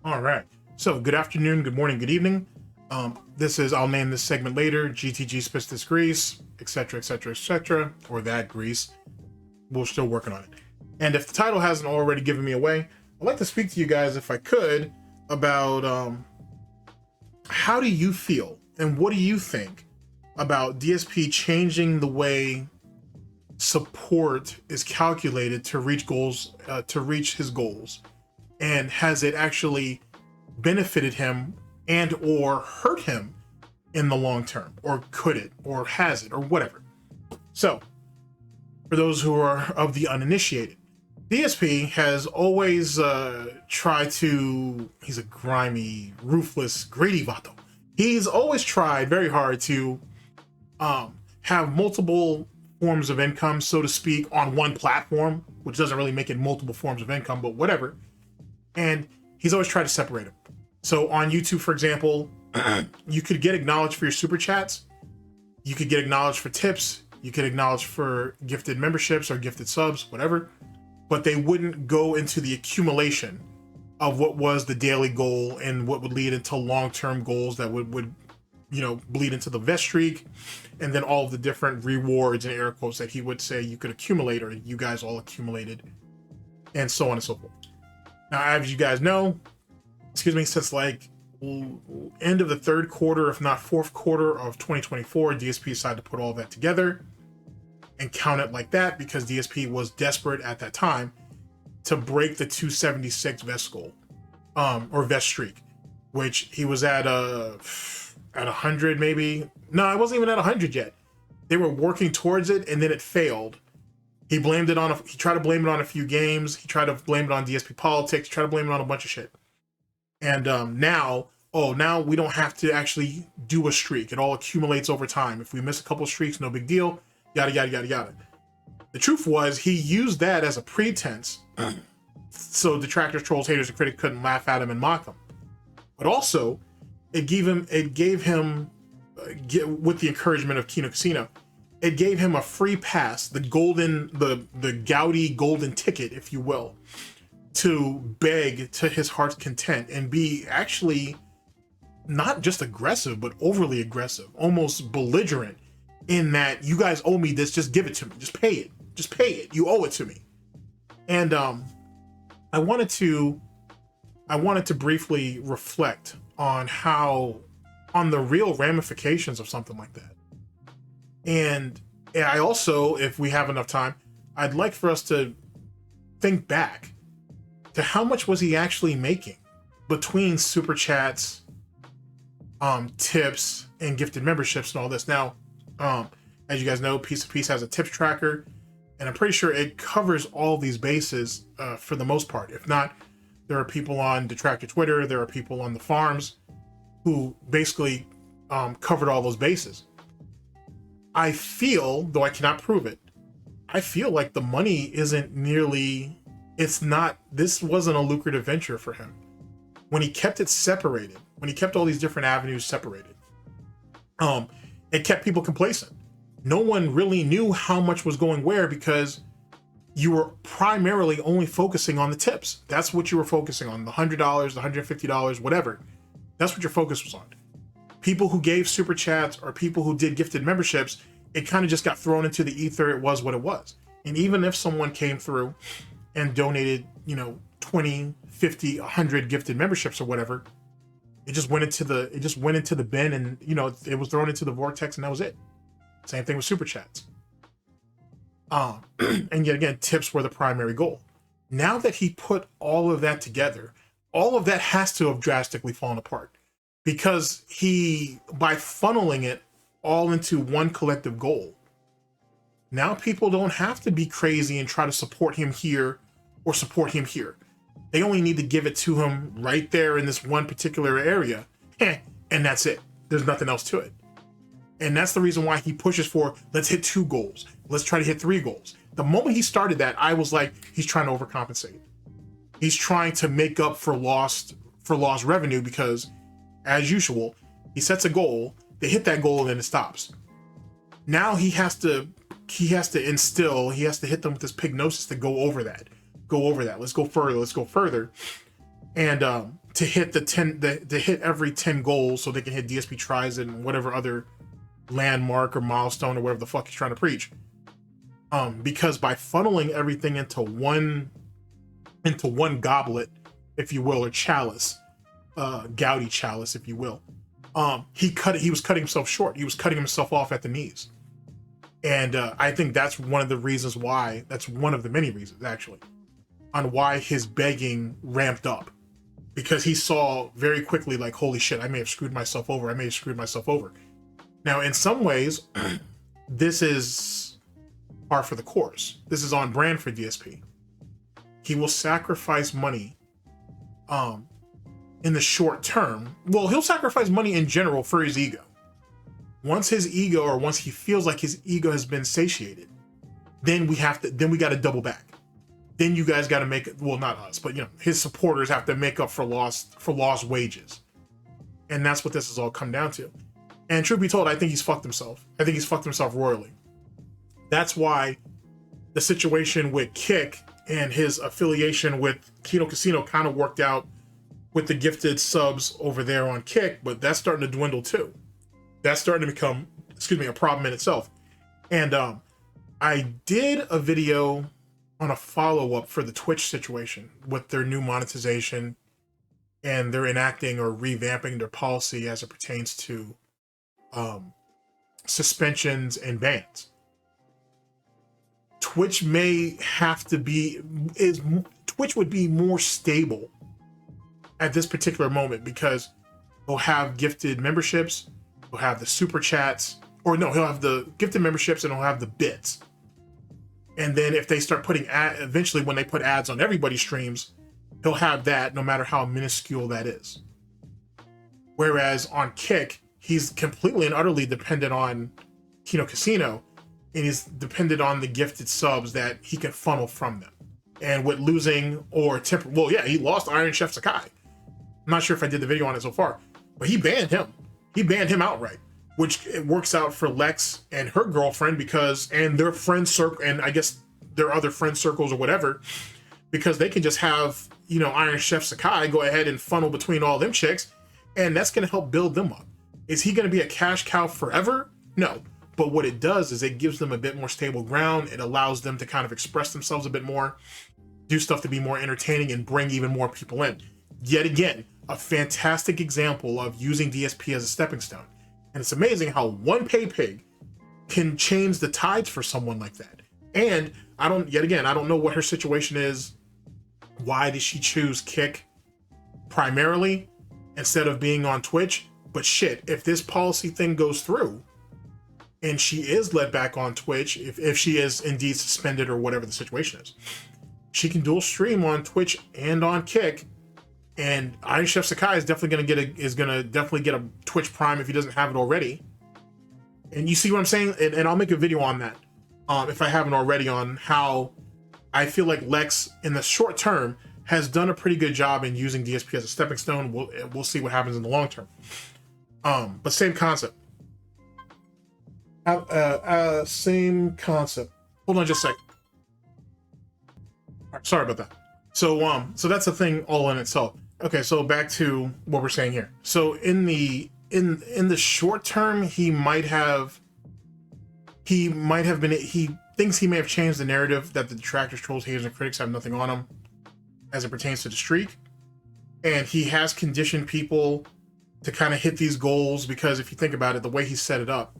All right. So good afternoon, good morning, good evening. This is, I'll name this segment later, GTG spits this grease, etc., etc., etc., or that grease. We're still working on it. And if the title hasn't already given me away, I'd like to speak to you guys, if I could, about how do you feel and what do you think about DSP changing the way support is calculated to reach goals, to reach his goals, and has it actually benefited him and or hurt him in the long term, or could it, or has it, or whatever? So for those who are of the uninitiated, DSP has always tried to, he's a grimy, ruthless, greedy vato. He's always tried very hard to have multiple forms of income, so to speak, on one platform, which doesn't really make it multiple forms of income, but whatever. And he's always tried to separate them. So on YouTube, for example, you could get acknowledged for your super chats, you could get acknowledged for tips, you could acknowledge for gifted memberships or gifted subs, whatever, but they wouldn't go into the accumulation of what was the daily goal and what would lead into long-term goals that would you know, bleed into the vest streak, and then all of the different rewards and air quotes that he would say you could accumulate, or you guys all accumulated, and so on and so forth. Now, as you guys know, since like end of the third quarter, if not fourth quarter of 2024, DSP decided to put all that together and count it like that, because DSP was desperate at that time to break the 276 vest goal, or vest streak, which he was at 100 maybe. No, it wasn't even at 100 yet. They were working towards it, and then it failed. He blamed it on, he tried to blame it on a few games. He tried to blame it on DSP politics, tried to blame it on a bunch of shit. And now we don't have to actually do a streak. It all accumulates over time. If we miss a couple of streaks, no big deal, yada, yada, yada, yada. The truth was, he used that as a pretense so detractors, trolls, haters, and critics couldn't laugh at him and mock him. But also, it gave him, with the encouragement of Kino Casino, it gave him a free pass, the gouty golden ticket, if you will, to beg to his heart's content and be actually not just aggressive, but overly aggressive, almost belligerent, in that you guys owe me this, just give it to me, just pay it, you owe it to me. And I wanted to briefly reflect on the real ramifications of something like that. And I also, if we have enough time, I'd like for us to think back to how much was he actually making between super chats, tips, and gifted memberships and all this. Now, as you guys know, Piece of Peace has a tips tracker, and I'm pretty sure it covers all these bases for the most part. If not, there are people on Detractor Twitter, there are people on the farms who basically covered all those bases. I feel, though I cannot prove it, I feel like the money isn't nearly, this wasn't a lucrative venture for him. When he kept it separated, when he kept all these different avenues separated, it kept people complacent. No one really knew how much was going where, because you were primarily only focusing on the tips. That's what you were focusing on, the $100, the $150, whatever. That's what your focus was on. People who gave super chats or people who did gifted memberships, it kind of just got thrown into the ether. It was what it was. And even if someone came through and donated, 20, 50, 100 gifted memberships or whatever, it just went into the bin, and it was thrown into the vortex, and that was it. Same thing with super chats. And yet again, tips were the primary goal. Now that he put all of that together, all of that has to have drastically fallen apart, because by funneling it all into one collective goal, now people don't have to be crazy and try to support him here or support him here. They only need to give it to him right there in this one particular area, and that's it. There's nothing else to it. And that's the reason why he pushes for, let's hit 2 goals. Let's try to hit 3 goals. The moment he started that, I was like, he's trying to overcompensate. He's trying to make up for lost revenue, because as usual, he sets a goal, they hit that goal, and then it stops. Now he has to hit them with this pignosis to go over that. Let's go further. And to hit to hit every 10 goals so they can hit DSP tries and whatever other landmark or milestone or whatever the fuck he's trying to preach. Because by funneling everything into one goblet, if you will, or chalice, gouty chalice, if you will, he was cutting himself short. He was cutting himself off at the knees. And I think that's one of the reasons why, that's one of the many reasons actually, on why his begging ramped up. Because he saw very quickly, like, holy shit, I may have screwed myself over. Now, in some ways, this is par for the course. This is on brand for DSP. He will sacrifice money in the short term. Well, he'll sacrifice money in general for his ego. Once his ego, or once he feels like his ego has been satiated, then we got to double back. Then you guys got to make it, well, not us, but his supporters have to make up for lost wages. And that's what this has all come down to. And truth be told, I think he's fucked himself. I think he's fucked himself royally. That's why the situation with Kick and his affiliation with Kino Casino kind of worked out with the gifted subs over there on Kick, but that's starting to dwindle too. That's starting to become, a problem in itself. And I did a video on a follow-up for the Twitch situation with their new monetization, and they're enacting or revamping their policy as it pertains to suspensions and bans. Twitch would be more stable at this particular moment, because they'll have gifted memberships, he'll have the super chats, or no, he'll have the gifted memberships and he'll have the bits. And then if they start putting eventually when they put ads on everybody's streams, he'll have that no matter how minuscule that is. Whereas on Kick, he's completely and utterly dependent on Kino Casino, and he's dependent on the gifted subs that he can funnel from them. And with losing he lost Iron Chef Sakai. I'm not sure if I did the video on it so far, but he banned him. He banned him outright, which it works out for Lex and her girlfriend and their friend circle, and I guess their other friend circles or whatever, because they can just have, Iron Chef Sakai go ahead and funnel between all them chicks, and that's going to help build them up. Is he going to be a cash cow forever? No. But what it does is it gives them a bit more stable ground. It allows them to kind of express themselves a bit more, do stuff to be more entertaining, and bring even more people in. Yet again, a fantastic example of using DSP as a stepping stone. And it's amazing how one pay pig can change the tides for someone like that. And I don't know what her situation is. Why did she choose Kick primarily instead of being on Twitch? But shit, if this policy thing goes through and she is let back on Twitch, if she is indeed suspended or whatever the situation is, she can dual stream on Twitch and on Kick. And Iron Chef Sakai is definitely gonna get a Twitch Prime if he doesn't have it already. And you see what I'm saying? And I'll make a video on that if I haven't already, on how I feel like Lex in the short term has done a pretty good job in using DSP as a stepping stone. We'll see what happens in the long term. But same concept. Same concept. Hold on just a second. All right, sorry about that. So that's the thing all in itself. Okay, so back to what we're saying here. So in the short term, he thinks he may have changed the narrative that the detractors, trolls, haters, and critics have nothing on him as it pertains to the streak. And he has conditioned people to kind of hit these goals, because if you think about it, the way he set it up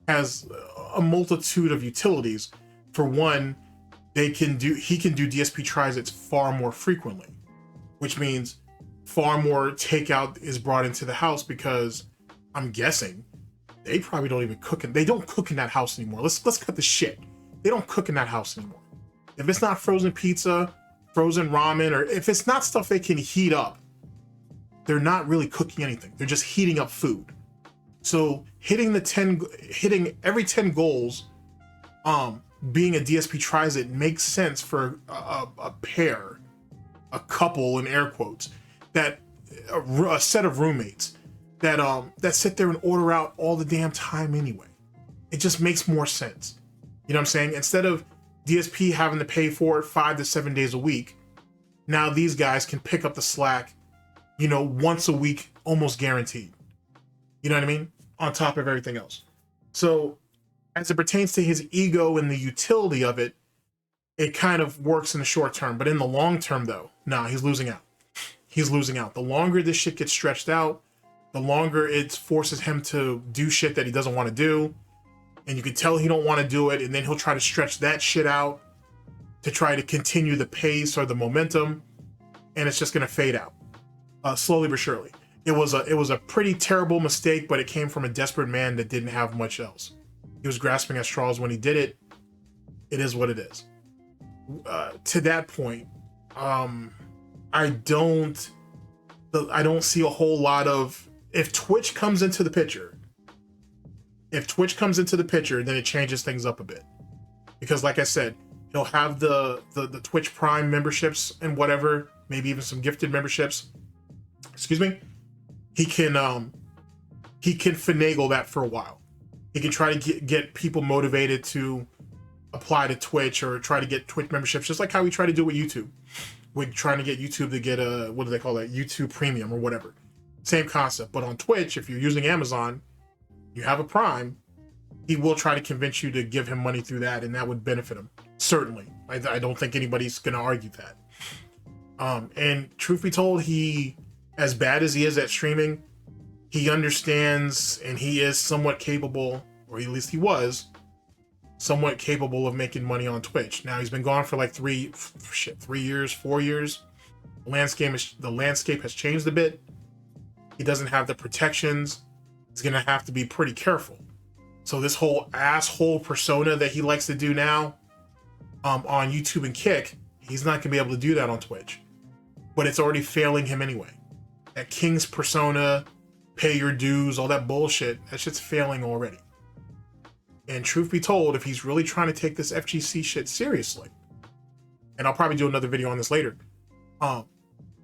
has a multitude of utilities. For one, he can do DSP tries far more frequently, which means far more takeout is brought into the house, because I'm guessing they probably don't even cook they don't cook in that house anymore. Let's cut the shit. They don't cook in that house anymore. If it's not frozen pizza, frozen ramen, or if it's not stuff they can heat up, they're not really cooking anything. They're just heating up food. So hitting every 10 goals, being a DSP tries it makes sense for a pair, a couple in air quotes, that a set of roommates that sit there and order out all the damn time anyway. It just makes more sense. You know what I'm saying? Instead of DSP having to pay for it 5 to 7 days a week, now these guys can pick up the slack you know, once a week, almost guaranteed. You know what I mean? On top of everything else. So as it pertains to his ego and the utility of it, it kind of works in the short term. But in the long term, though, nah, he's losing out. He's losing out. The longer this shit gets stretched out, the longer it forces him to do shit that he doesn't want to do. And you can tell he don't want to do it. And then he'll try to stretch that shit out to try to continue the pace or the momentum. And it's just going to fade out slowly but surely. It was a pretty terrible mistake, but it came from a desperate man that didn't have much else. He was grasping at straws when he did it. It is what it is. To that point, I don't see a whole lot of, if Twitch comes into the picture, then it changes things up a bit. Because like I said, he'll have the Twitch Prime memberships and whatever, maybe even some gifted memberships. Excuse me. He can finagle that for a while. He can try to get people motivated to apply to Twitch or try to get Twitch memberships, just like how we try to do with YouTube. We're trying to get YouTube to get a, what do they call that? YouTube Premium or whatever. Same concept. But on Twitch, if you're using Amazon, you have a Prime, he will try to convince you to give him money through that, and that would benefit him. Certainly. I don't think anybody's going to argue that. And truth be told, he, as bad as he is at streaming, he understands and he is somewhat capable, or at least he was, somewhat capable of making money on Twitch. Now he's been gone for like 4 years. The landscape has changed a bit. He doesn't have the protections. He's gonna have to be pretty careful. So this whole asshole persona that he likes to do now on YouTube and Kick, he's not gonna be able to do that on Twitch. But it's already failing him anyway. That King's persona, pay your dues, all that bullshit, that shit's failing already. And truth be told, if he's really trying to take this FGC shit seriously, and I'll probably do another video on this later,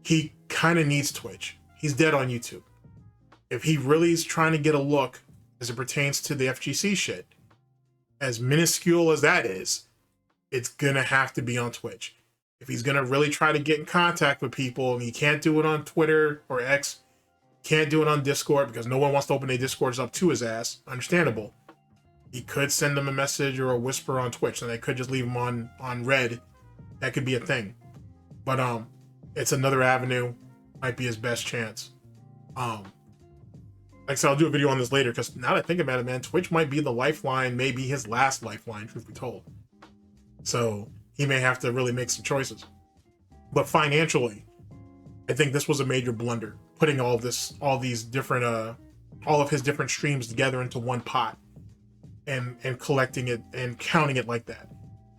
he kind of needs Twitch. He's dead on YouTube. If he really is trying to get a look as it pertains to the FGC shit, as minuscule as that is, it's gonna have to be on Twitch. If he's gonna really try to get in contact with people, and he can't do it on Twitter or X, can't do it on Discord because no one wants to open their Discords up to his ass, understandable. He could send them a message or a whisper on Twitch, and they could just leave him on red. That could be a thing. But it's another avenue. Might be his best chance. Like I said, I'll do a video on this later, because now that I think about it, man, Twitch might be the lifeline, maybe his last lifeline, truth be told. So he may have to really make some choices. But financially, I think this was a major blunder, putting all of his different streams together into one pot and collecting it and counting it like that.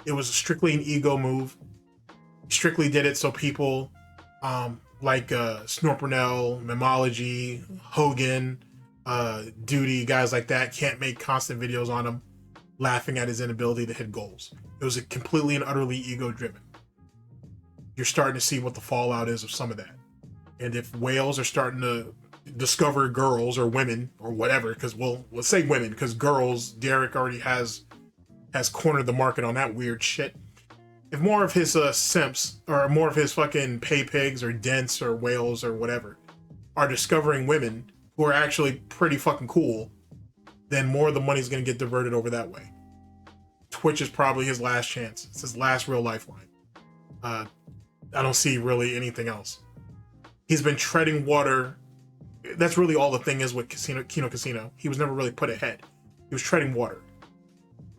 It was strictly an ego move. He strictly did it so people like Burnell, Memology, Hogan, Duty, guys like that can't make constant videos on him, laughing at his inability to hit goals. It was completely and utterly ego-driven. You're starting to see what the fallout is of some of that. And if whales are starting to discover girls or women or whatever, because let's say women, because girls, Derek already has cornered the market on that weird shit. If more of his simps or more of his fucking pay pigs or dents or whales or whatever are discovering women who are actually pretty fucking cool, then more of the money's going to get diverted over that way. Twitch is probably his last chance. It's his last real lifeline. I don't see really anything else. He's been treading water. That's really all the thing is with Kino Casino. He was never really put ahead. He was treading water.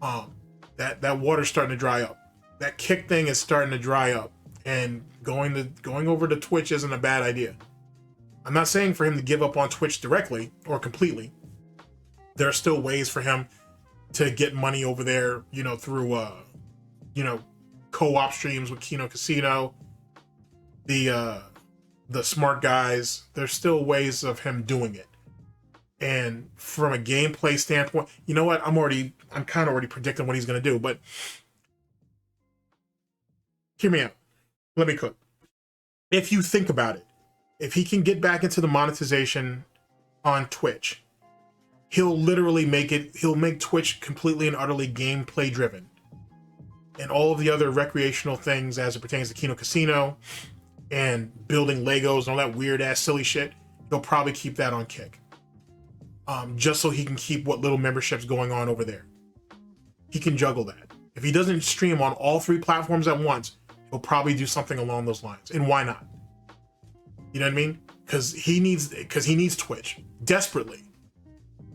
That water's starting to dry up. That Kick thing is starting to dry up, and going over to Twitch isn't a bad idea. I'm not saying for him to give up on Twitch directly or completely. There are still ways for him to get money over there, through co-op streams with Kino Casino, the smart guys. There's still ways of him doing it. And from a gameplay standpoint, you know what? I'm kind of already predicting what he's going to do, but hear me out. Let me cook. If you think about it, if he can get back into the monetization on Twitch, he'll make Twitch completely and utterly gameplay driven. And all of the other recreational things as it pertains to Kino Casino and building Legos and all that weird ass silly shit, he'll probably keep that on Kick. Just so he can keep what little memberships going on over there. He can juggle that. If he doesn't stream on all 3 platforms at once, he'll probably do something along those lines. And why not? You know what I mean? Because he needs Twitch desperately.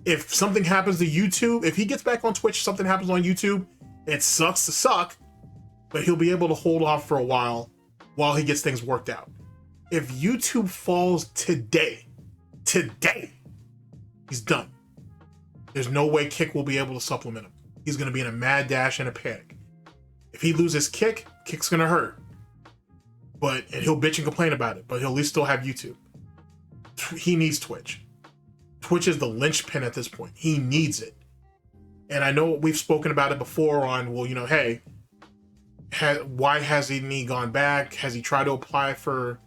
If something happens to YouTube, if he gets back on Twitch, something happens on YouTube, it sucks to suck, but he'll be able to hold off for a while he gets things worked out. If YouTube falls today, he's done. There's no way Kick will be able to supplement him. He's going to be in a mad dash and a panic. If he loses Kick, Kick's going to hurt. And he'll bitch and complain about it, but he'll at least still have YouTube. He needs Twitch. Twitch is the linchpin at this point. He needs it. And I know we've spoken about it before on, well, you know, hey, why hasn't he gone back? Has he tried to apply for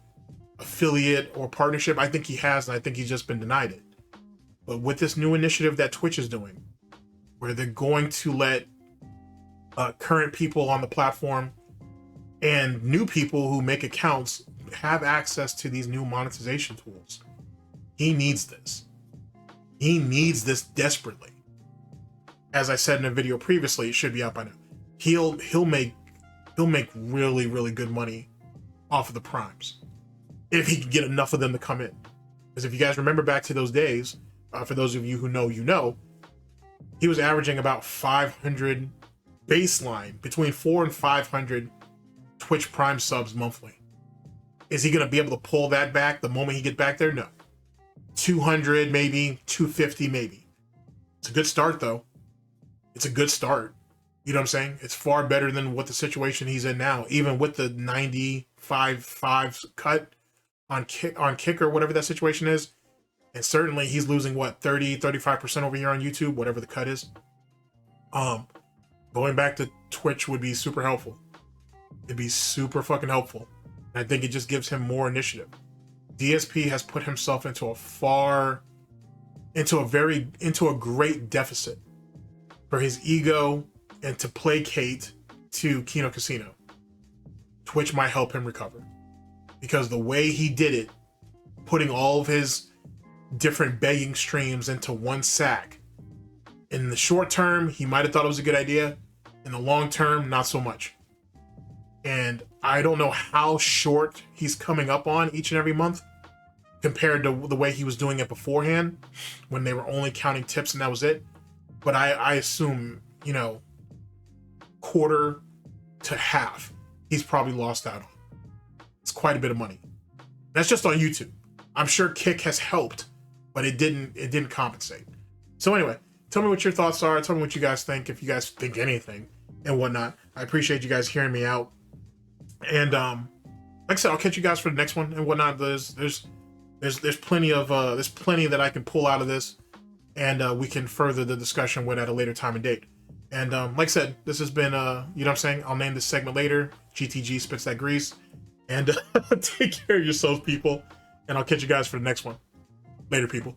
affiliate or partnership? I think he has, and I think he's just been denied it. But with this new initiative that Twitch is doing, where they're going to let current people on the platform and new people who make accounts have access to these new monetization tools, he needs this. He needs this desperately. As I said in a video previously, it should be out by now. He'll make really, really good money off of the primes if he can get enough of them to come in. Because if you guys remember back to those days, for those of you who know, you know, he was averaging about 500 baseline, between 400 and 500 Twitch Prime subs monthly. Is he going to be able to pull that back the moment he gets back there? No. 200 maybe, 250 maybe. It's a good start though. It's a good start. You know what I'm saying? It's far better than what the situation he's in now, even with the 95.5 cut on Kick or whatever that situation is. And certainly he's losing what, 35% over here on YouTube, whatever the cut is. Going back to Twitch would be super helpful. It'd be super fucking helpful. And I think it just gives him more initiative. DSP has put himself into a great deficit for his ego and to placate to Kino Casino. Twitch might help him recover, because the way he did it, putting all of his different begging streams into one sack, in the short term, he might have thought it was a good idea. In the long term, not so much. And I don't know how short he's coming up on each and every month compared to the way he was doing it beforehand, when they were only counting tips and that was it. But I assume, you know, quarter to half, he's probably lost out on. It's quite a bit of money. That's just on YouTube. I'm sure Kick has helped, but it didn't compensate. So anyway, tell me what your thoughts are. Tell me what you guys think, if you guys think anything and whatnot. I appreciate you guys hearing me out. And like I said, I'll catch you guys for the next one and whatnot. There's plenty that I can pull out of this, and we can further the discussion with at a later time and date. And like I said, this has been you know what I'm saying, I'll name this segment later. GTG spits that grease. And take care of yourselves, people. And I'll catch you guys for the next one. Later, people.